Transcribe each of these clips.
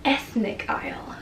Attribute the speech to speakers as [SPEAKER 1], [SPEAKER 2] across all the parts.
[SPEAKER 1] ethnic aisle.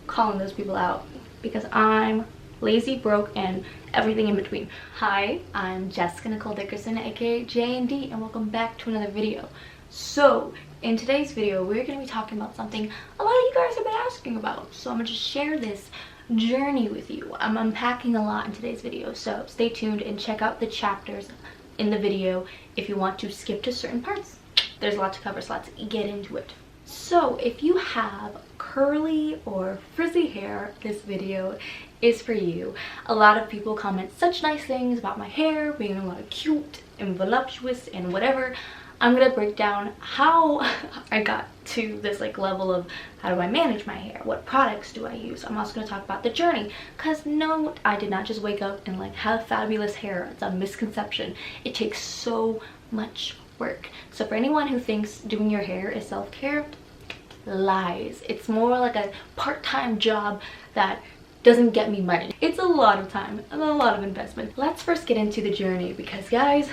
[SPEAKER 1] Calling those people out because I'm lazy, broke, and everything in between. Hi, I'm Jessica Nicole Dickerson, aka J&D, and welcome back to another video. So in today's video, we're going to be talking about something a lot of you guys have been asking about. So I'm going to just share this journey with you. I'm unpacking a lot in today's video, so stay tuned and check out the chapters in the video if you want to skip to certain parts. There's a lot to cover, so let's get into it. So if you have curly or frizzy hair, this video is for you. A lot of people comment such nice things about my hair being a lot of cute and voluptuous and whatever. I'm gonna break down how I got to this level of how do I manage my hair, what products do I use. I'm also gonna talk about the journey, because no, I did not just wake up and have fabulous hair. It's a misconception. It takes so much work. So for anyone who thinks doing your hair is self-care, lies. It's more like a part-time job that doesn't get me money. It's a lot of time and a lot of investment. Let's first get into the journey because guys,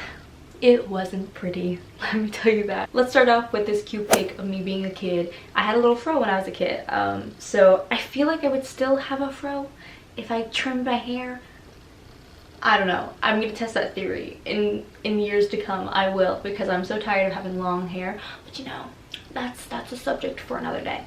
[SPEAKER 1] it wasn't pretty, let me tell you that. Let's start off with this cute pic of me being a kid. I had a little fro when I was a kid, so I feel like I would still have a fro if I trimmed my hair. I don't know. I'm gonna test that theory in years to come. I will, because I'm so tired of having long hair. But you know, that's a subject for another day.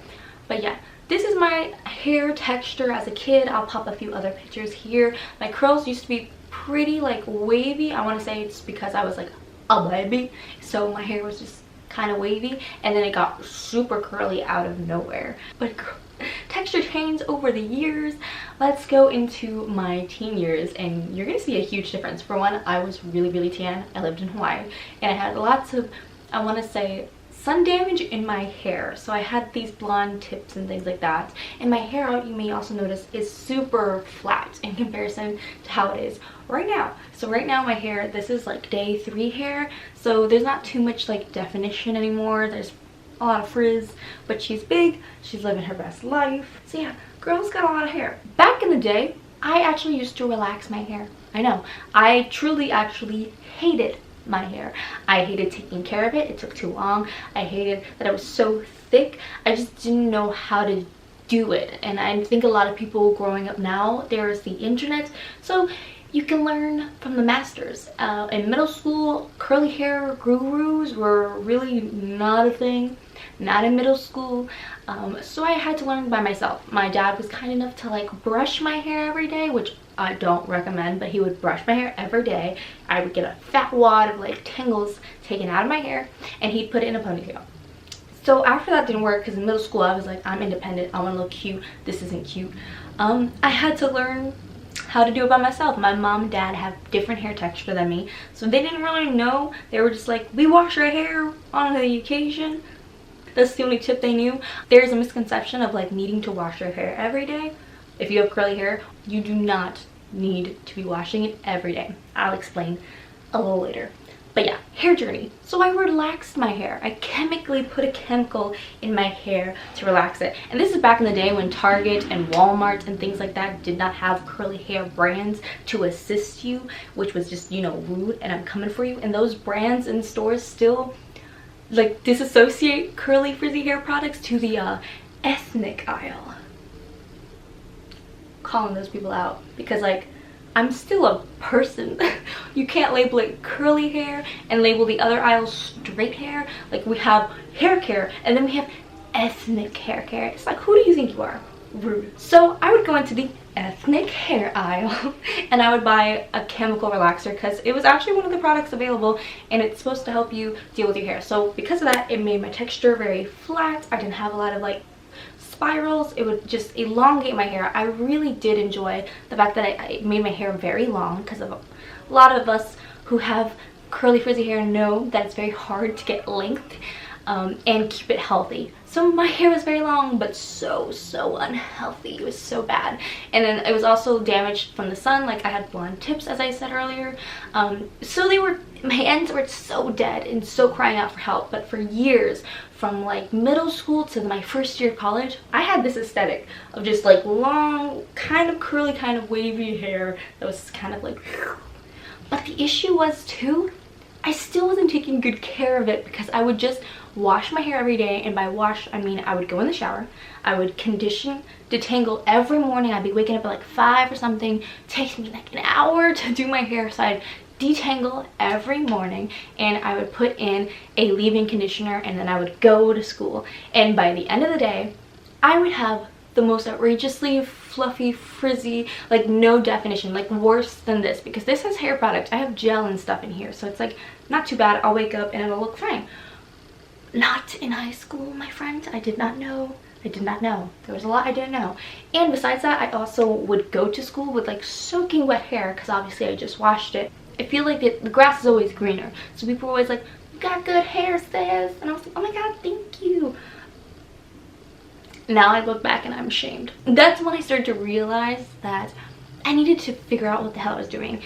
[SPEAKER 1] But yeah, this is my hair texture as a kid. I'll pop a few other pictures here. My curls used to be pretty wavy. I want to say it's because I was a baby, so my hair was just kind of wavy, and then it got super curly out of nowhere. But texture changed over the years. Let's go into my teen years and you're gonna see a huge difference. For one, I was really tan. I lived in Hawaii and I had lots of, I want to say, sun damage in my hair, so I had these blonde tips and things like that, and my hair, you may also notice, is super flat in comparison to how it is right now. So right now my hair, this is day 3 hair, so there's not too much definition anymore. There's a lot of frizz, but she's big, she's living her best life. So yeah, girl's got a lot of hair. Back in the day, I actually used to relax my hair. I know, I truly actually hated my hair. I hated taking care of it. It took too long. I hated that it was so thick. I just didn't know how to do it. And I think a lot of people growing up now, there is the internet, so you can learn from the masters. In middle school, curly hair gurus were really not a thing. Not in middle school, so I had to learn by myself. My dad was kind enough to brush my hair every day, which I don't recommend, but he would brush my hair every day. I would get a fat wad of tangles taken out of my hair, and he'd put it in a ponytail. So after that didn't work, because in middle school I was I'm independent, I want to look cute, this isn't cute. I had to learn how to do it by myself. My mom and dad have different hair texture than me, so they didn't really know. They were just we wash our hair on the occasion. That's the only tip they knew. There's a misconception of needing to wash your hair every day. If you have curly hair, you do not need to be washing it every day. I'll explain a little later. But yeah, hair journey. So I relaxed my hair. I chemically put a chemical in my hair to relax it. And this is back in the day when Target and Walmart and things like that did not have curly hair brands to assist you, which was just, rude, and I'm coming for you. And those brands and stores still disassociate curly frizzy hair products to the ethnic aisle. Calling those people out because I'm still a person. You can't label it curly hair and label the other aisle straight hair. We have hair care and then we have ethnic hair care. It's who do you think you are? Rude. So I would go into the ethnic hair aisle and I would buy a chemical relaxer because it was actually one of the products available and it's supposed to help you deal with your hair. So because of that, it made my texture very flat. I didn't have a lot of spirals. It would just elongate my hair. I really did enjoy the fact that it made my hair very long, because of a lot of us who have curly frizzy hair know that it's very hard to get length and keep it healthy. So my hair was very long, but so unhealthy. It was so bad. And then it was also damaged from the sun. I had blonde tips, as I said earlier. So my ends were so dead and so crying out for help. But for years, from middle school to my first year of college, I had this aesthetic of just long, kind of curly, kind of wavy hair that was kind of But the issue was too, I still wasn't taking good care of it because I would just wash my hair every day, and by wash I mean I would go in the shower, I would condition, detangle every morning. I'd be waking up at like 5 or something. It takes me like an hour to do my hair, so I'd detangle every morning, and I would put in a leave-in conditioner, and then I would go to school, and by the end of the day I would have the most outrageously fluffy, frizzy, like no definition, like worse than this, because this has hair product. I have gel and stuff in here, so it's like not too bad. I'll wake up and it'll look fine. Not in high school, my friend. I did not know. There was a lot I didn't know. And besides that, I also would go to school with like soaking wet hair, because obviously I just washed it. I feel like the grass is always greener, so people are always like, you got good hair, sis, and I was like, oh my god, thank you. Now I look back and I'm ashamed. That's when I started to realize that I needed to figure out what the hell I was doing.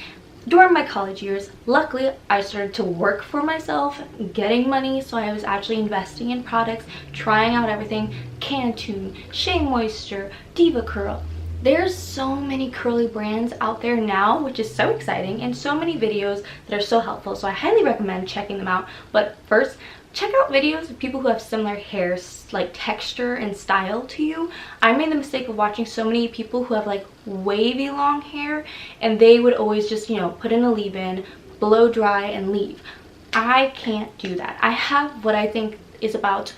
[SPEAKER 1] During my college years, luckily, I started to work for myself, getting money, so I was actually investing in products, trying out everything, Cantune, Shea Moisture, Diva Curl. There's so many curly brands out there now, which is so exciting, and so many videos that are so helpful, so I highly recommend checking them out. But first, check out videos of people who have similar hair like texture and style to you. I made the mistake of watching so many people who have like wavy long hair, and they would always just, you know, put in a leave-in, blow dry, and leave. I can't do that. I have what I think is about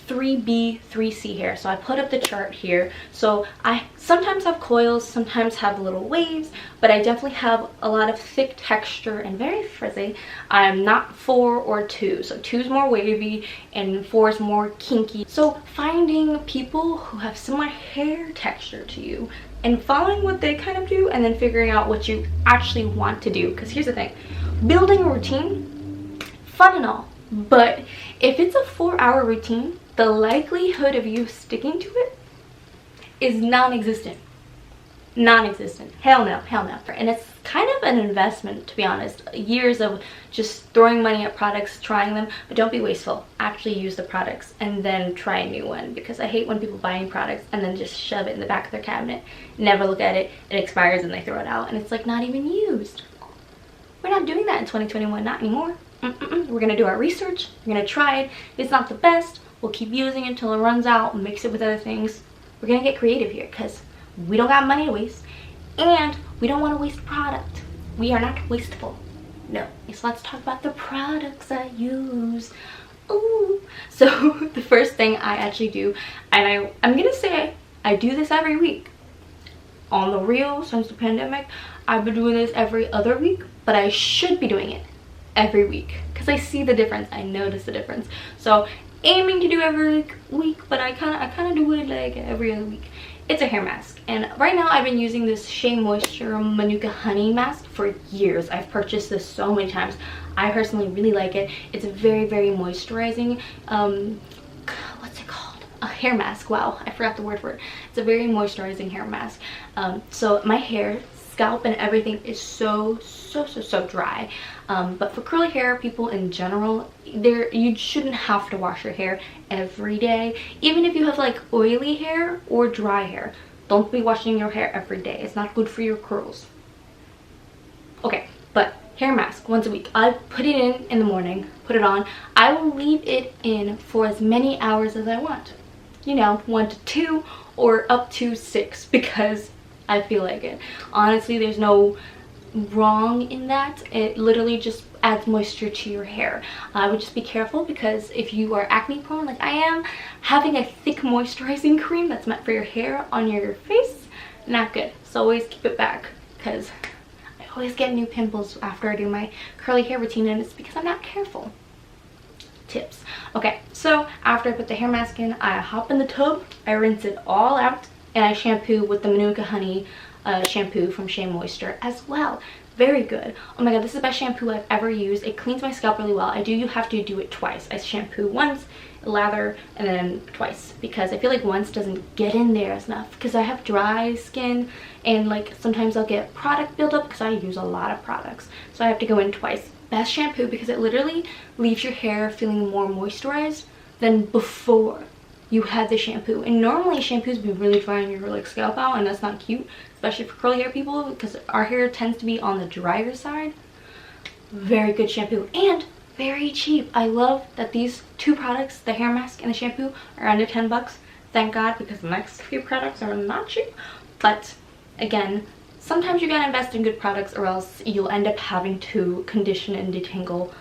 [SPEAKER 1] 3B, 3C hair. So I put up the chart here. So I sometimes have coils, sometimes have little waves, but I definitely have a lot of thick texture and very frizzy. I'm not 4 or 2. So 2 is more wavy and 4 is more kinky. So finding people who have similar hair texture to you and following what they kind of do, and then figuring out what you actually want to do. Because here's the thing, building a routine, fun and all, but if it's a 4-hour routine, the likelihood of you sticking to it is non-existent. Non-existent. Hell no, hell no. And it's kind of an investment, to be honest. Years of just throwing money at products, trying them, but don't be wasteful. Actually use the products and then try a new one, because I hate when people buy new products and then just shove it in the back of their cabinet, never look at it, it expires and they throw it out, and it's like not even used. We're not doing that in 2021, not anymore. We're gonna do our research, we're gonna try it. If it's not the best, we'll keep using it until it runs out and mix it with other things. We're gonna get creative here, because we don't got money to waste, and we don't want to waste product. We are not wasteful. No. So let's talk about the products I use. Ooh. So the first thing I actually do, and I'm gonna say I do this every week. On the real, since the pandemic, I've been doing this every other week, but I should be doing it every week, because I see the difference. I notice the difference. So aiming to do every week, but I kind of do it like every other week. It's a hair mask, and right now I've been using this Shea Moisture Manuka Honey mask for years. I've purchased this so many times. I personally really like it. It's very, very moisturizing. What's it called? A hair mask. Wow, I forgot the word for it. It's a very moisturizing hair mask. So my hair, scalp, and everything is so dry. But for curly hair people in general, you shouldn't have to wash your hair every day. Even if you have like oily hair or dry hair, don't be washing your hair every day. It's not good for your curls. Okay, but hair mask once a week. I put it in the morning, put it on. I will leave it in for as many hours as I want. You know, 1 to 2 or up to 6, because I feel like it. Honestly, there's no wrong in that. It literally just adds moisture to your hair. I would just be careful, because if you are acne prone like I am, having a thick moisturizing cream that's meant for your hair on your face, not good. So always keep it back, because I always get new pimples after I do my curly hair routine, and it's because I'm not careful. Tips. Okay, so after I put the hair mask in, I hop in the tub, I rinse it all out, and I shampoo with the Manuka Honey shampoo from Shea Moisture as well. Very good. Oh my god, this is the best shampoo I've ever used. It cleans my scalp really well. You have to do it twice. I shampoo once, lather, and then twice, because I feel like once doesn't get in there enough, because I have dry skin, and like sometimes I'll get product buildup because I use a lot of products, so I have to go in twice. Best shampoo, because it literally leaves your hair feeling more moisturized than before you had the shampoo. And normally shampoos be really dry on your like scalp out, and that's not cute, especially for curly hair people, because our hair tends to be on the drier side. Very good shampoo. And very cheap. I love that these two products, the hair mask and the shampoo, are under 10 bucks. Thank God, because the next few products are not cheap. But again, sometimes you gotta invest in good products or else you'll end up having to condition and detangle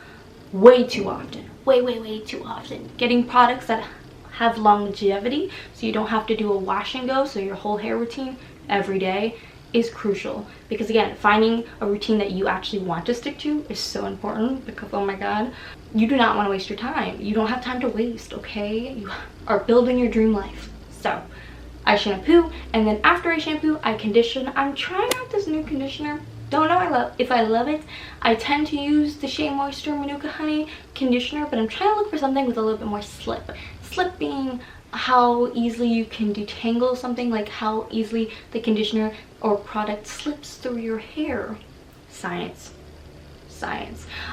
[SPEAKER 1] way too often. Way too often. Getting products that have longevity so you don't have to do a wash and go, so your whole hair routine every day, is crucial. Because again, finding a routine that you actually want to stick to is so important, because oh my god, you do not want to waste your time. You don't have time to waste, okay? You are building your dream life. So I shampoo, and then after I shampoo, I condition. I'm trying out this new conditioner. Don't know if I love it. I tend to use the Shea Moisture Manuka Honey conditioner, but I'm trying to look for something with a little bit more slip. Slip being how easily you can detangle something, like how easily the conditioner or product slips through your hair. Science.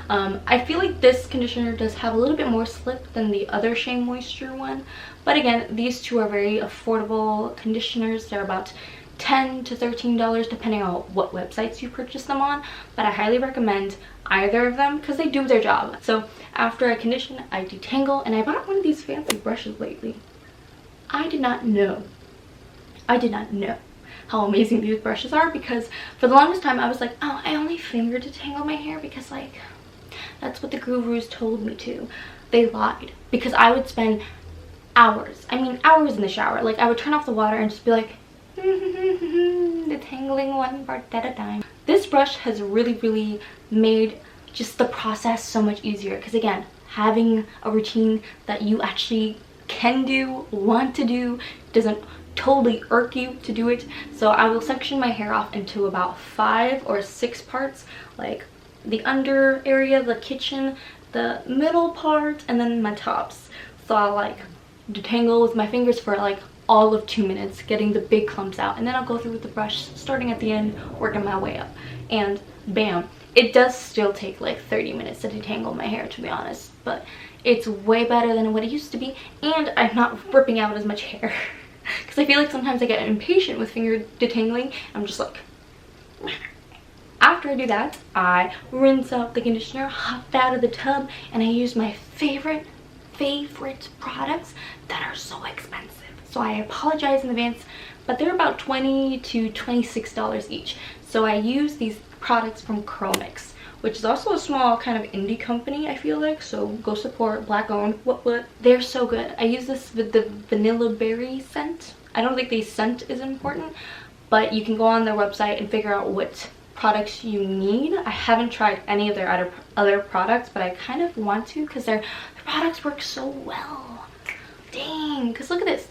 [SPEAKER 1] I feel like this conditioner does have a little bit more slip than the other Shea Moisture one, but again, these two are very affordable conditioners. They're about $10 to $13 depending on what websites you purchase them on, but I highly recommend either of them because they do their job. So after I condition, I detangle, and I bought one of these fancy brushes lately. I did not know how amazing these brushes are, because for the longest time I was like, oh, I only finger detangle my hair because like that's what the gurus told me to. They lied, because I would spend hours in the shower. Like I would turn off the water and just be like detangling one part at a time. This brush has really made just the process so much easier, because again, having a routine that you actually can do, want to do, doesn't totally irk you to do it. So I will section my hair off into about 5 or 6 parts, like the under area, the kitchen, the middle part, and then my tops. So I'll like detangle with my fingers for like all of 2 minutes, getting the big clumps out, and then I'll go through with the brush starting at the end, working my way up, and bam. It does still take like 30 minutes to detangle my hair, to be honest, but it's way better than what it used to be, and I'm not ripping out as much hair. Because I feel like sometimes I get impatient with finger detangling. I'm just like, after I do that, I rinse out the conditioner, hop out of the tub, and I use my favorite products that are so expensive. So I apologize in advance, but they're about $20 to $26 each. So I use these products from Chromix, which is also a small kind of indie company, I feel like, so go support, black owned, what. They're so good. I use this with the vanilla berry scent. I don't think the scent is important, but you can go on their website and figure out what products you need. I haven't tried any of their other products, but I kind of want to, because their products work so well. Dang, because look at this.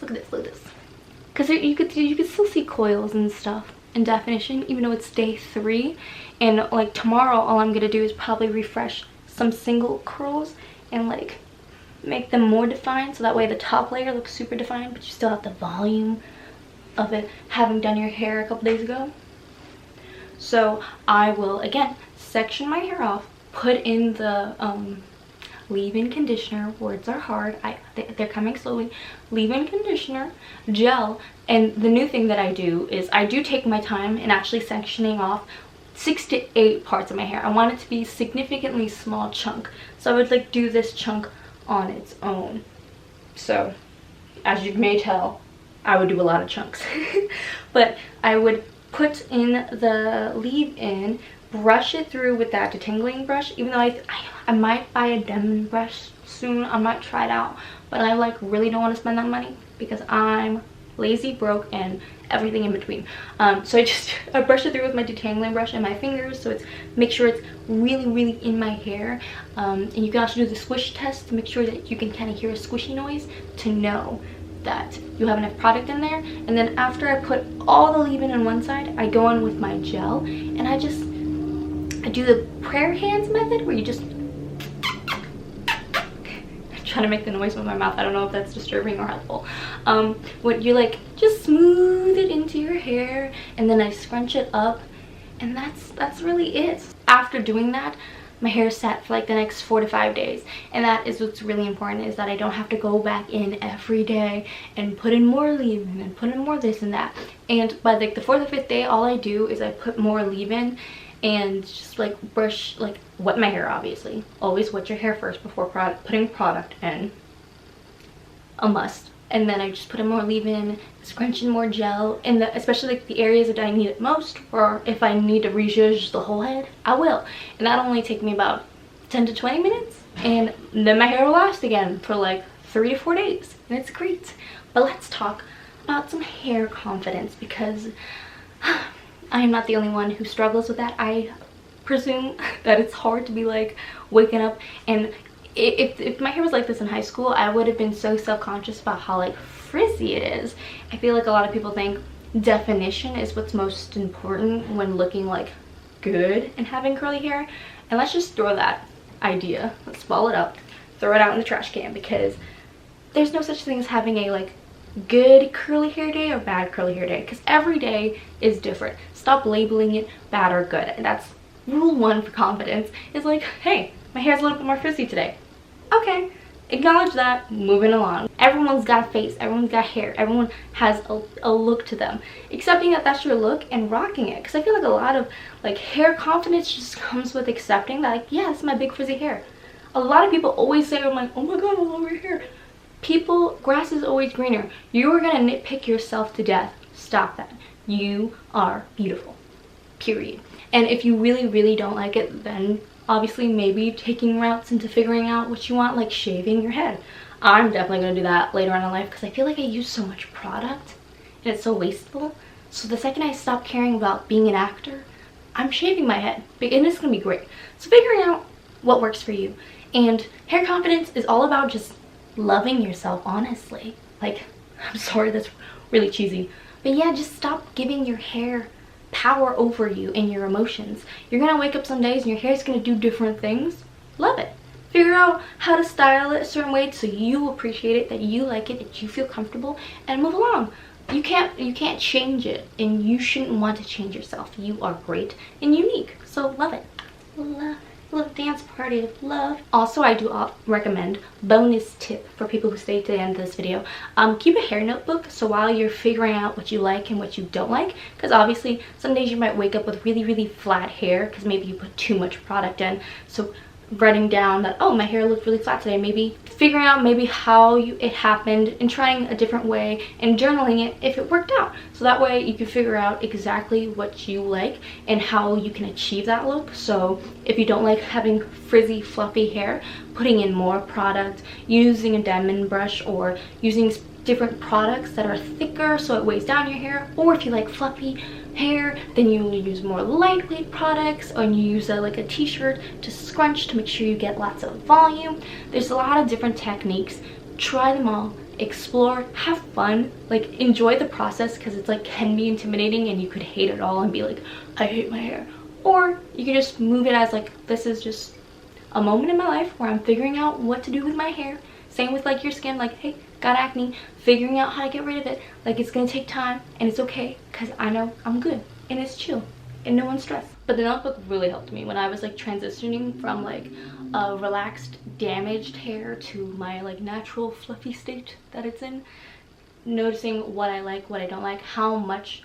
[SPEAKER 1] Because you could still see coils and stuff in definition, even though it's day 3. And like tomorrow, all I'm gonna do is probably refresh some single curls and like make them more defined, so that way the top layer looks super defined, but you still have the volume of it having done your hair a couple days ago. So I will again section my hair off, put in the leave-in conditioner. Words are hard. They're coming slowly. Leave-in conditioner, gel, and the new thing that I do is I do take my time in actually sectioning off 6 to 8 parts of my hair. I want it to be significantly small chunk, so I would like do this chunk on its own. So as you may tell, I would do a lot of chunks. But I would put in the leave-in, brush it through with that detangling brush, even though I might buy a Denman brush soon. I might try it out, but I like really don't want to spend that money because I'm lazy, broke, and everything in between. So I brush it through with my detangling brush and my fingers, so it's make sure it's really in my hair. And you can also do the squish test to make sure that you can kind of hear a squishy noise to know that you have enough product in there. And then after I put all the leave-in on one side, I go in with my gel, and I do the prayer hands method, where you just trying to make the noise with my mouth. I don't know if that's disturbing or helpful. What you like, just smooth it into your hair, and then I scrunch it up, and that's really it. After doing that, my hair is set for like the next 4 to 5 days, and that is what's really important, is that I don't have to go back in every day and put in more leave-in and put in more this and that. And by like the 4th or 5th day, all I do is I put more leave-in, and just like brush, like wet my hair. Obviously always wet your hair first before putting product in, a must. And then I just put in more leave-in, scrunch in more gel, and especially like the areas that I need it most, or if I need to rezhuzh the whole head, I will. And that'll only take me about 10 to 20 minutes, and then my hair will last again for like 3 to 4 days, and it's great. But let's talk about some hair confidence, because I am not the only one who struggles with that. I presume that it's hard to be like waking up, and if my hair was like this in high school, I would have been so self-conscious about how like frizzy it is. I feel like a lot of people think definition is what's most important when looking like good and having curly hair, and let's just throw that idea, let's ball it up, throw it out in the trash can, because there's no such thing as having a like good curly hair day or bad curly hair day, because every day is different. Stop labeling it bad or good. And that's rule 1 for confidence, is like, hey, my hair's a little bit more frizzy today. Okay, acknowledge that, moving along. Everyone's got a face, everyone's got hair, everyone has a look to them. Accepting that that's your look and rocking it, because I feel like a lot of like hair confidence just comes with accepting that, like, yeah, it's my big frizzy hair. A lot of people always say, I'm like, oh my god, I love your hair. People, grass is always greener. You are gonna nitpick yourself to death. Stop that. You are beautiful, period. And if you really don't like it, then obviously maybe taking routes into figuring out what you want, like shaving your head. I'm definitely going to do that later on in life, because I feel like I use so much product and it's so wasteful. So the second I stop caring about being an actor, I'm shaving my head, and it's going to be great. So figuring out what works for you. And hair confidence is all about just loving yourself, honestly. Like, I'm sorry, that's really cheesy, but yeah, just stop giving your hair power over you and your emotions. You're gonna wake up some days and your hair's gonna do different things. Love it. Figure out how to style it a certain way so you appreciate it, that you like it, that you feel comfortable, and move along. You can't change it, and you shouldn't want to change yourself. You are great and unique, so love it. Love. Little dance party of love. Also, I do recommend, bonus tip for people who stay to the end of this video, keep a hair notebook, so while you're figuring out what you like and what you don't like, because obviously some days you might wake up with really flat hair because maybe you put too much product in. So writing down that, oh, my hair looked really flat today, maybe figuring out maybe how it happened and trying a different way, and journaling it if it worked out, so that way you can figure out exactly what you like and how you can achieve that look. So if you don't like having frizzy fluffy hair, putting in more product, using a diamond brush, or using different products that are thicker so it weighs down your hair, or if you like fluffy hair, then you use more lightweight products, or you use like a t-shirt to scrunch to make sure you get lots of volume. There's a lot of different techniques. Try them all, explore, have fun, like enjoy the process, because it's like can be intimidating and you could hate it all and be like, I hate my hair. Or you can just move it as like, this is just a moment in my life where I'm figuring out what to do with my hair. Same with like your skin, like, hey, got acne, figuring out how to get rid of it. Like, it's gonna take time, and it's okay, because I know I'm good and it's chill and no one's stressed. But the notebook really helped me when I was like transitioning from like a relaxed damaged hair to my like natural fluffy state that it's in. Noticing what I like, what I don't like, how much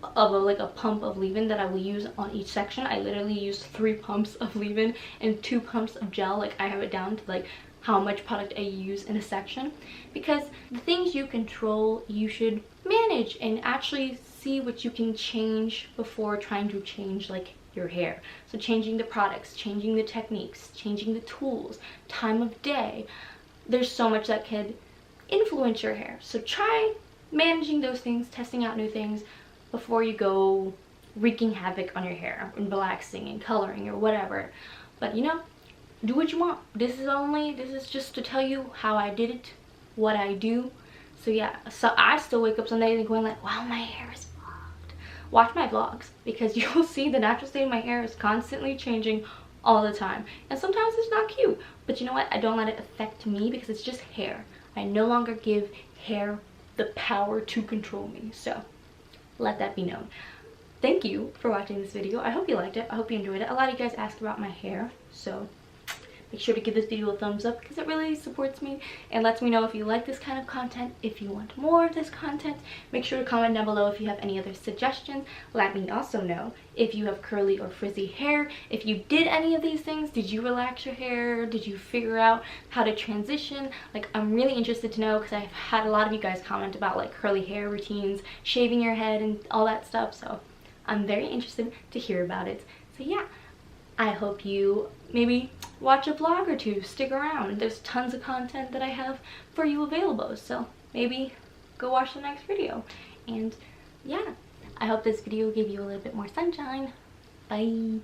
[SPEAKER 1] of a pump of leave-in that I will use on each section. I literally used 3 pumps of leave-in and 2 pumps of gel. Like, I have it down to like how much product I use in a section, because the things you control you should manage and actually see what you can change before trying to change like your hair. So changing the products, changing the techniques, changing the tools, time of day. There's so much that could influence your hair. So try managing those things, testing out new things before you go wreaking havoc on your hair and relaxing and coloring or whatever. But you know, do what you want. This is just to tell you how I did it, what I do. So yeah, so I still wake up some days and going like, wow, my hair is fucked. Watch my vlogs, because you'll see the natural state of my hair is constantly changing all the time, and sometimes it's not cute, but you know what, I don't let it affect me, because it's just hair. I no longer give hair the power to control me, so let that be known. Thank you for watching this video. I hope you liked it. I hope you enjoyed it. A lot of you guys asked about my hair, so make sure to give this video a thumbs up because it really supports me and lets me know if you like this kind of content. If you want more of this content, make sure to comment down below if you have any other suggestions. Let me also know if you have curly or frizzy hair. If you did any of these things, did you relax your hair? Did you figure out how to transition? Like, I'm really interested to know because I've had a lot of you guys comment about like curly hair routines, shaving your head and all that stuff, so I'm very interested to hear about it. So yeah, I hope you maybe watch a vlog or two, stick around. There's tons of content that I have for you available, so maybe go watch the next video. And yeah, I hope this video gave you a little bit more sunshine. Bye.